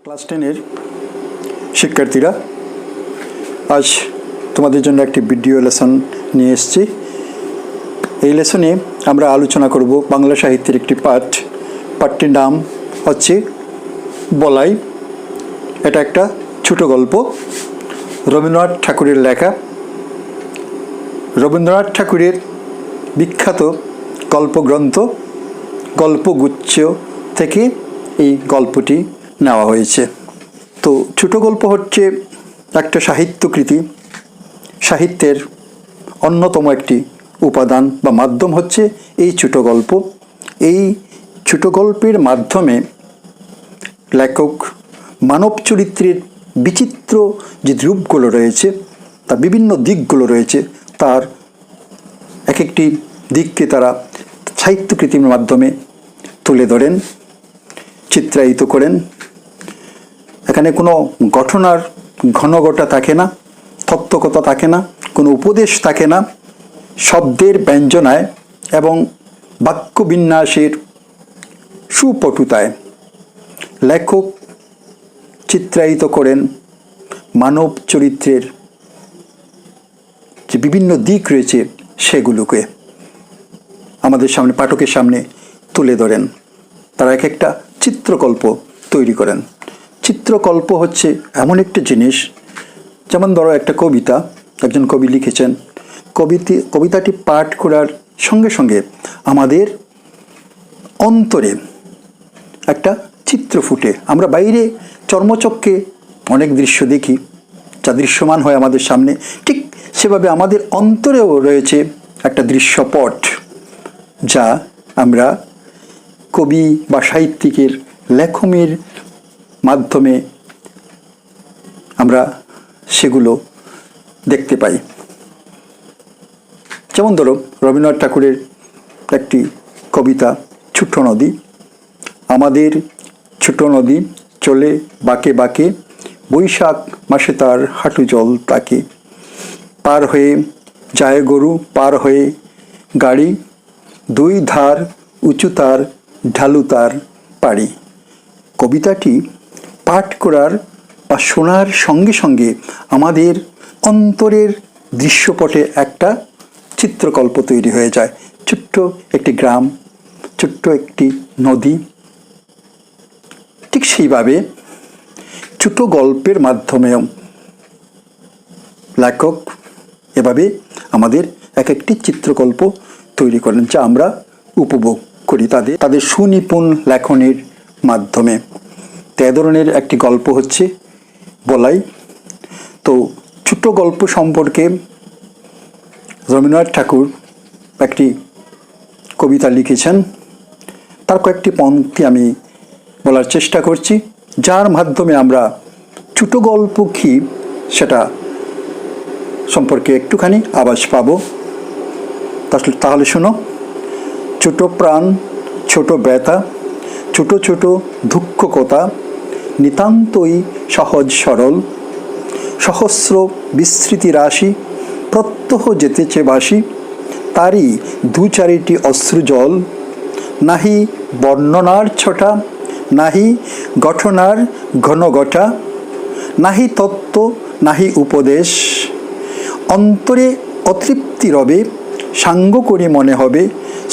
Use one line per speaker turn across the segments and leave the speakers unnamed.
Class 10-এর শিক্ষার্থীরা, আজ তোমাদের জন্য একটি ভিডিও লেসন নিয়ে এসেছি। এই লেসনে আমরা আলোচনা করব বাংলা সাহিত্যের একটি পাঠটির নাম হচ্ছে বলাই। এটা একটা ছোট গল্প, রবীন্দ্রনাথ ঠাকুরের লেখা। রবীন্দ্রনাথ ঠাকুরের বিখ্যাত গল্পগ্রন্থ গল্পগুচ্ছ থেকে এই গল্পটি নেওয়া হয়েছে। তো ছোট গল্প হচ্ছে একটা সাহিত্যকৃতি, সাহিত্যের অন্যতম একটি উপাদান বা মাধ্যম হচ্ছে এই ছোট গল্প। এই ছোট গল্পের মাধ্যমে লেখক মানব চরিত্রের বিচিত্র যে রূপগুলো রয়েছে, তার বিভিন্ন দিকগুলো রয়েছে, তার এক একটি দিককে তারা সাহিত্যকৃতির মাধ্যমে তুলে ধরেন, চিত্রায়িত করেন। এখানে কোনো ঘটনার ঘনঘটা থাকে না, তত্ত্বকথা থাকে না, কোনো উপদেশ থাকে না। শব্দের ব্যঞ্জনায় এবং বাক্যবিন্যাসের সুপটুতায় লেখক চিত্রায়িত করেন মানব চরিত্রের যে বিভিন্ন দিক রয়েছে সেগুলোকে আমাদের সামনে, পাঠকের সামনে তুলে ধরেন। তারা এক একটা চিত্রকল্প তৈরি করেন। চিত্রকল্প হচ্ছে এমন একটা জিনিস, যেমন ধরো একটা কবিতা, একজন কবি লিখেছেন, কবিতাটি পাঠ করার সঙ্গে সঙ্গে আমাদের অন্তরে একটা চিত্র ফুটে। আমরা বাইরে চর্মচক্ষে অনেক দৃশ্য দেখি, যা দৃশ্যমান হয় আমাদের সামনে, ঠিক সেভাবে আমাদের অন্তরেও রয়েছে একটা দৃশ্যপট, যা আমরা কবি বা সাহিত্যিকের লেখনের মাধ্যমে আমরা সেগুলো দেখতে পাই। যেমন ধরো রবীন্দ্রনাথ ঠাকুরের একটি কবিতা ছোট্ট নদী। আমাদের ছোট নদী চলে বাঁকে বাঁকে, বৈশাখ মাসে তার হাঁটু জল তাকে। পার হয়ে যায় গরু, পার হয়ে গাড়ি, দুই ধার উঁচু তার, ঢালু তার পাড়ি। কবিতাটি পাঠ করার বা শোনার সঙ্গে সঙ্গে আমাদের অন্তরের দৃশ্যপটে একটা চিত্রকল্প তৈরি হয়ে যায়। ছোট্ট একটি গ্রাম, ছোট্ট একটি নদী। ঠিক সেইভাবে ছোট গল্পের মাধ্যমেও লেখক এভাবে আমাদের এক একটি চিত্রকল্প তৈরি করেন, যা আমরা উপভোগ করি তাদের সুনিপুণ লেখনের মাধ্যমে। তো এ ধরনের একটি গল্প হচ্ছে বলাই। তো ছোট গল্প সম্পর্কে রবীন্দ্রনাথ ঠাকুর একটি কবিতা লিখেছেন, তার কয়েকটি পংক্তি আমি বলার চেষ্টা করছি, যার মাধ্যমে আমরা ছোট গল্প কি সেটা সম্পর্কে একটুখানি আভাস পাব। তাহলে শোনো। ছোট প্রাণ, ছোট ব্যথা, ছোট ছোট দুঃখ কথা, নিতান্তই সহজ সরল, সহস্র বিস্মৃতি রাশি, প্রত্যহ যেতেছে বাসি, তারই দু চারিটি অশ্রু জল, নাহি বর্ণনার ছটা, নাহি গঠনার ঘনঘটা, নাহি তত্ত্ব, নাহি উপদেশ, অন্তরে অতৃপ্তি রবে, সাঙ্গ করে মনে হবে,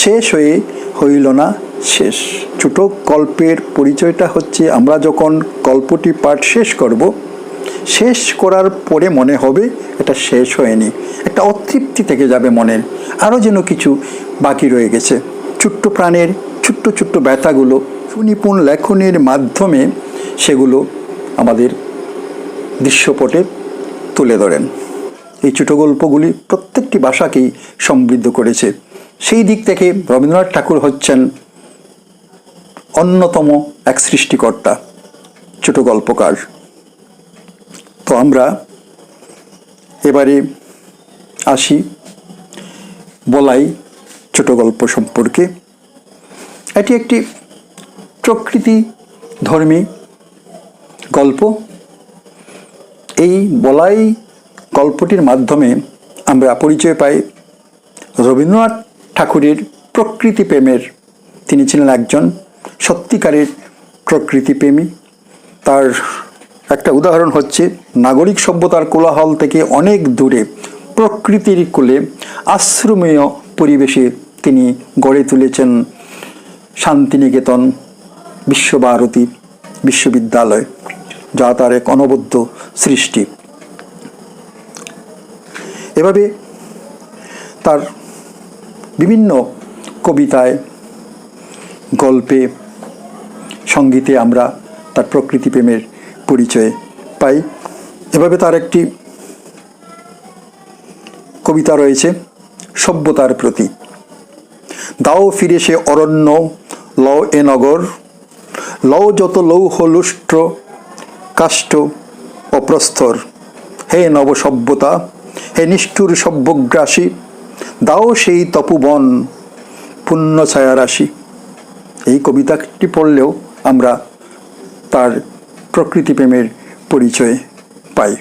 শেষ হয়ে হইল না শেষ। ছোট গল্পের পরিচয়টা হচ্ছে, আমরা যখন গল্পটি পাঠ শেষ করব, শেষ করার পরে মনে হবে এটা শেষ হয়নি, একটা অতৃপ্তি থেকে যাবে মনের, আরও যেন কিছু বাকি রয়ে গেছে। ছোট্ট প্রাণের ছোট্ট ছোট্ট ব্যথাগুলো সুনিপুণ লেখনের মাধ্যমে সেগুলো আমাদের দৃশ্যপটে তুলে ধরেন। এই ছোট গল্পগুলি প্রত্যেকটি ভাষাকেই সমৃদ্ধ করেছে। সেই দিক থেকে রবীন্দ্রনাথ ঠাকুর হচ্ছেন অন্যতম এক সৃষ্টিকর্তা, ছোট গল্পকার। তো আমরা এবারে আসি বলাই ছোট গল্প সম্পর্কে। এটি একটি প্রকৃতি ধর্মী গল্প। এই বলাই গল্পটির মাধ্যমে আমরা পরিচয় পাই রবীন্দ্রনাথ ঠাকুরের প্রকৃতি প্রেমের। তিনি ছিলেন একজন সত্যিকারের প্রকৃতিপ্রেমী। তার একটা উদাহরণ হচ্ছে, নাগরিক সভ্যতার কোলাহল থেকে অনেক দূরে প্রকৃতির কোলে আশ্রমীয় পরিবেশে তিনি গড়ে তুলেছেন শান্তিনিকেতন বিশ্বভারতী বিশ্ববিদ্যালয়, যা তার এক অনবদ্য সৃষ্টি। এভাবে তার বিভিন্ন কবিতায়, গল্পে, সঙ্গীতে আমরা তার প্রকৃতি প্রেমের পরিচয় পাই। এভাবে তার একটি কবিতা রয়েছে সভ্যতার প্রতি। দাও ফিরে সে অরণ্য, লও এ নগর, লও যত লৌহ লুষ্ট্র কাষ্ঠ ও প্রস্তর। হে নব সভ্যতা, হে নিষ্ঠুর সভ্যগ্রাসী, দাও সেই তপোবন পুণ্য ছায়ারাশি। এই কবিতাটি পড়লেও আমরা তার প্রকৃতি প্রেমের পরিচয় পাই।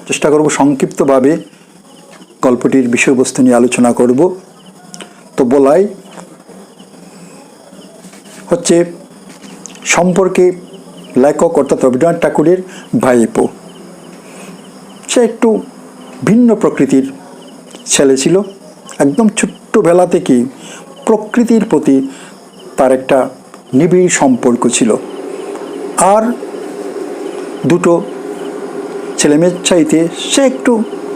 চেষ্টা করব সংক্ষিপ্তভাবে গল্পটির বিষয়বস্তু নিয়ে আলোচনা করব। তো বলাই হচ্ছে সম্পর্কে লেখক অর্থাৎ রবীন্দ্রনাথ ঠাকুরের ভাইপো। সে একটু ভিন্ন প্রকৃতির ছেলে ছিল। একদম ছোট্টবেলা থেকেই প্রকৃতির প্রতি তার একটা নিবিড় সম্পর্ক ছিল। আর দুটো ছেলেমেয়ের চাইতে সে একটু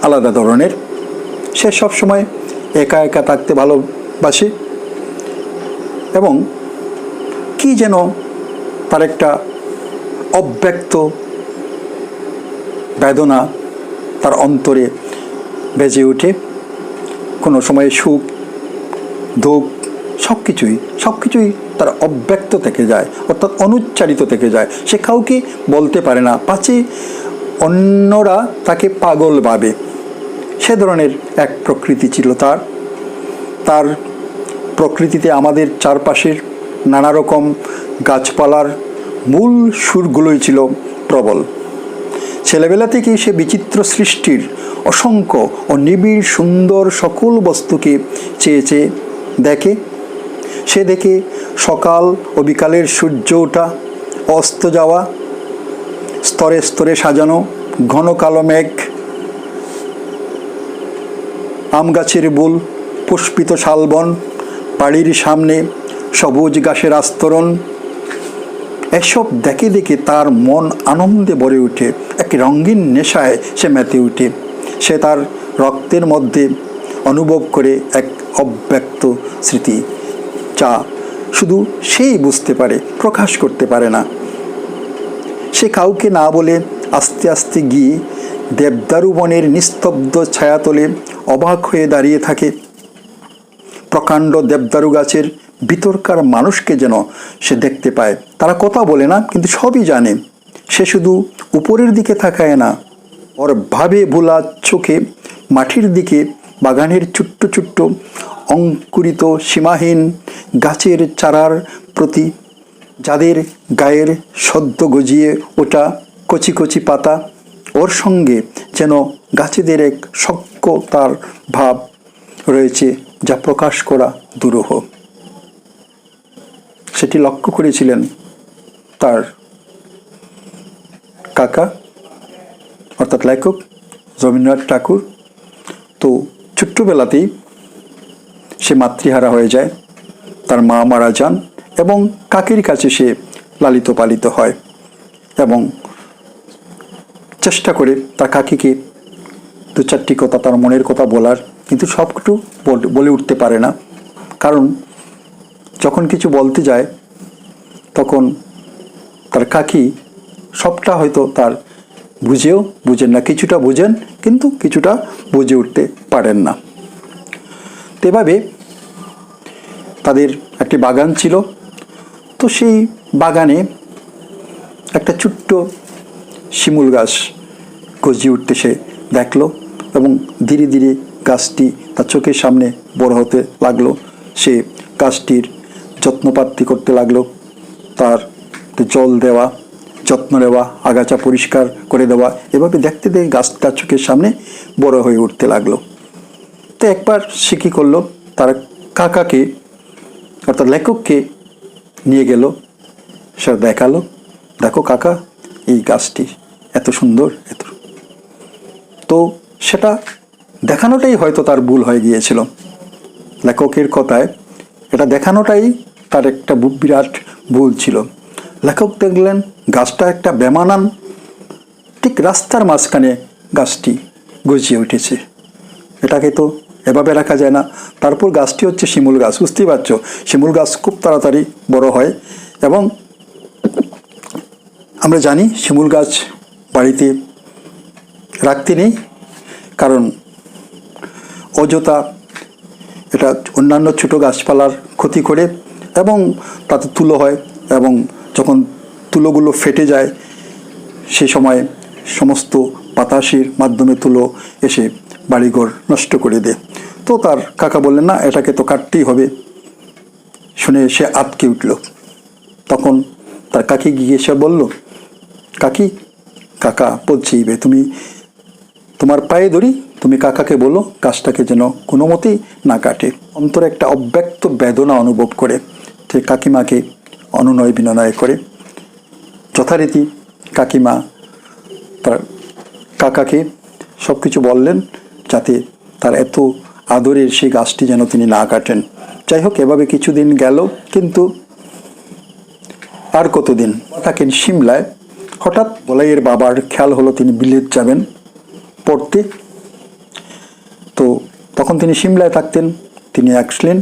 আলাদা ধরনের। সে সবসময় একা একা থাকতে ভালোবাসে এবং কি যেন তার একটা অব্যক্ত বেদনা তার অন্তরে বেজে ওঠে। কোনো সময় সুখ, দুঃখ, সব কিছুই তার অব্যক্ত থেকে যায়, অর্থাৎ অনুচ্চারিত থেকে যায়। সে কাউকে বলতে পারে না, পাছে অন্যরা তাকে পাগল ভাবে। সে ধরনের এক প্রকৃতি ছিল তার। তার প্রকৃতিতে আমাদের চারপাশের নানা রকম গাছপালার মূল সুরগুলোই ছিল প্রবল। ছেলেবেলা থেকেই সে বিচিত্র সৃষ্টির অসংখ্য ও নিবিড় সুন্দর সকল বস্তুকে চেয়ে চেয়ে দেখে। সে দেখে সকাল ও বিকালের সূর্য ওঠা, অস্ত যাওয়া, স্তরে স্তরে সাজানো ঘন কালো মেঘ, আম গাছের বুল, পুষ্পিত শালবন, বাড়ির সামনে সবুজ ঘাসের আস্তরণ। এসব দেখে দেখে তার মন আনন্দে ভরে ওঠে, এক রঙিন নেশায় সে মেতে ওঠে। সে তার রক্তের মধ্যে অনুভব করে এক অব্যক্ত স্মৃতি, যা শুধু সেই বুঝতে পারে, প্রকাশ করতে পারে না। সে কাউকে না বলে আস্তে আস্তে গিয়ে দেবদারু বনের নিস্তব্ধ ছায়াতলে অবাক হয়ে দাঁড়িয়ে থাকে। প্রকাণ্ড দেবদারু গাছের ভিতরকার মানুষকে যেন সে দেখতে পায়। তারা কথা বলে না, কিন্তু সবই জানে। সে শুধু উপরের দিকে তাকায় না, ওর ভাবে ভোলা চোখে মাটির দিকে, বাগানের ছোট্ট ছোট্ট অঙ্কুরিত সীমাহীন গাছের চারার প্রতি, যাদের গায়ের সদ্য গজিয়ে ওঠা কচি কচি পাতা। ওর সঙ্গে যেন গাছেদের এক সখ্যতার ভাব রয়েছে, যা প্রকাশ করা দুরূহ। সেটি লক্ষ্য করেছিলেন তার কাকা অর্থাৎ লেখক রবীন্দ্রনাথ ঠাকুর। তো ছোট্টবেলাতেই সে মাতৃহারা হয়ে যায়, তার মা মারা যান এবং কাকির কাছে সে লালিত পালিত হয় এবং চেষ্টা করে তার কাকিকে দু চারটি কথা, তার মনের কথা বলার, কিন্তু সবটুকু বলে উঠতে পারে না। কারণ যখন কিছু বলতে যায় তখন তার কাকি সবটা হয়তো তার বুঝেন না, কিছুটা বুঝেন কিন্তু কিছুটা বুঝে উঠতে পারেন না। তো এভাবে তাদের একটি বাগান ছিল। তো সেই বাগানে একটা ছোট্ট শিমুল গাছ গজিয়ে উঠতে সে দেখলো এবং ধীরে ধীরে গাছটি তার চোখের সামনে বড় হতে লাগলো। সে গাছটির যত্নপাতি করতে লাগলো, তার জল দেওয়া, যত্ন নেওয়া, আগাছা পরিষ্কার করে দেওয়া। এভাবে দেখতে দেখতে গাছটা চোখের সামনে বড় হয়ে উঠতে লাগলো। তো একবার সে কী করলো, তার কাকাকে অর্থাৎ লেখককে নিয়ে গেল। সে দেখালো, দেখো কাকা, এই গাছটি এত সুন্দর, এত, তো সেটা দেখানোটাই হয়তো তার ভুল হয়ে গিয়েছিল। লেখকের কথায় এটা দেখানোটাই তার একটা বিরাট ভুল ছিল। লেখক দেখলেন গাছটা একটা বেমানান, ঠিক রাস্তার মাঝখানে গাছটি গজিয়ে উঠেছে, এটাকে তো এভাবে রাখা যায় না। তারপর গাছটি হচ্ছে শিমুল গাছ, বুঝতেই পারছো শিমুল গাছ খুব তাড়াতাড়ি বড় হয়। এবং আমরা জানি শিমুল গাছ বাড়িতে রাখতে নেই, কারণ অযথা এটা অন্যান্য ছোটো গাছপালার ক্ষতি করে এবং তাতে তুলো হয়, এবং যখন তুলোগুলো ফেটে যায় সে সময় সমস্ত বাতাসের মাধ্যমে তুলো এসে বাড়িঘর নষ্ট করে দেয়। তো তার কাকা বললেন না, এটাকে তো কাটতেই হবে। শুনে সে আটকে উঠল। তখন তার কাকি গিয়ে সে বলল, কাকা বলছি তুমি, তোমার পায়ে ধরি, তুমি কাকাকে বলো গাছটাকে যেন কোনো মতেই না কাটে। অন্তরে একটা অব্যক্ত বেদনা অনুভব করে সে কাকিমাকে অনুনয় বিনয় করে যথারীতি কাকিমা তার কাকাকে সব কিছু বললেন, যাতে তার এত আদরের সেই গাছটি যেন তিনি না কাটেন। যাই হোক, এভাবে কিছুদিন গেল, কিন্তু আর কতদিন থাকেন সিমলায়। হঠাৎ বলাইয়ের বাবার খেয়াল হলো তিনি বিলেত যাবেন পড়তে। তো তখন তিনি সিমলায় থাকতেন, তিনি আসলেন,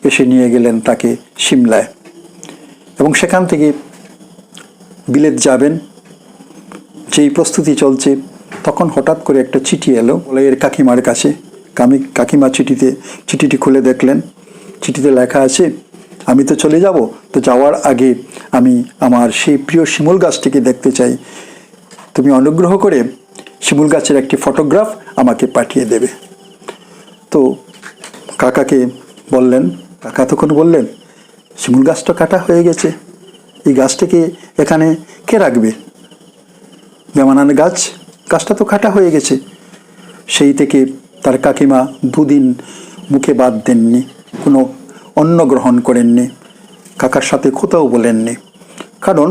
এসে নিয়ে গেলেন তাকে সিমলায়, এবং সেখান থেকে বিলেত যাবেন যেই প্রস্তুতি চলছে, তখন হঠাৎ করে একটা চিঠি এলো বলাইয়ের কাকিমার কাছে। কাকিমা চিঠিটি খুলে দেখলেন, চিঠিতে লেখা আছে, আমি তো চলে যাব, তো যাওয়ার আগে আমি আমার সেই প্রিয় শিমুল গাছটিকে দেখতে চাই, তুমি অনুগ্রহ করে শিমুল গাছের একটি ফটোগ্রাফ আমাকে পাঠিয়ে দেবে। তো কাকাকে বললেন, কাকা তখন বললেন, শিমুল গাছটা কাটা হয়ে গেছে, এই গাছটাকে এখানে কে রাখবে? বেমানান গাছটা তো কাটা হয়ে গেছে। সেই থেকে তার কাকিমা দুদিন মুখে বাদ দেননি, কোনো অন্ন গ্রহণ করেননি, কাকার সাথে কোথাও বলেননি। কারণ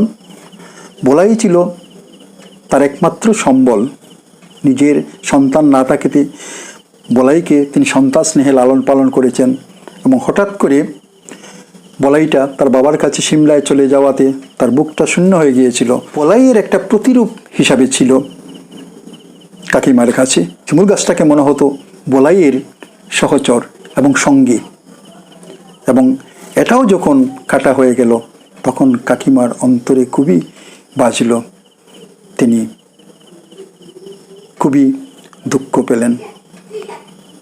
বলাই ছিল তার একমাত্র সম্বল। নিজের সন্তান না থাকতে বলাইকে তিনি সন্তান স্নেহে লালন পালন করেছেন, এবং হঠাৎ করে বলাইটা তার বাবার কাছে সিমলায় চলে যাওয়াতে তার বুকটা শূন্য হয়ে গিয়েছিল। বলাইয়ের একটা প্রতিরূপ হিসাবে ছিল কাকিমার কাছে। শিমুল গাছটাকে মনে হতো বলাইয়ের সহচর এবং সঙ্গী। এবং এটাও যখন কাটা হয়ে গেল, তখন কাকিমার অন্তরে খুবই বাজল, তিনি খুবই দুঃখ পেলেন।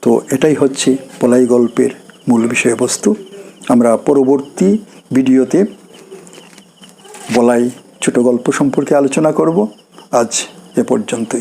তো এটাই হচ্ছে বলাই গল্পের মূল বিষয়বস্তু। আমরা পরবর্তী ভিডিওতে বলাই ছোট গল্প সম্পর্কে আলোচনা করব। আজ এ পর্যন্তই।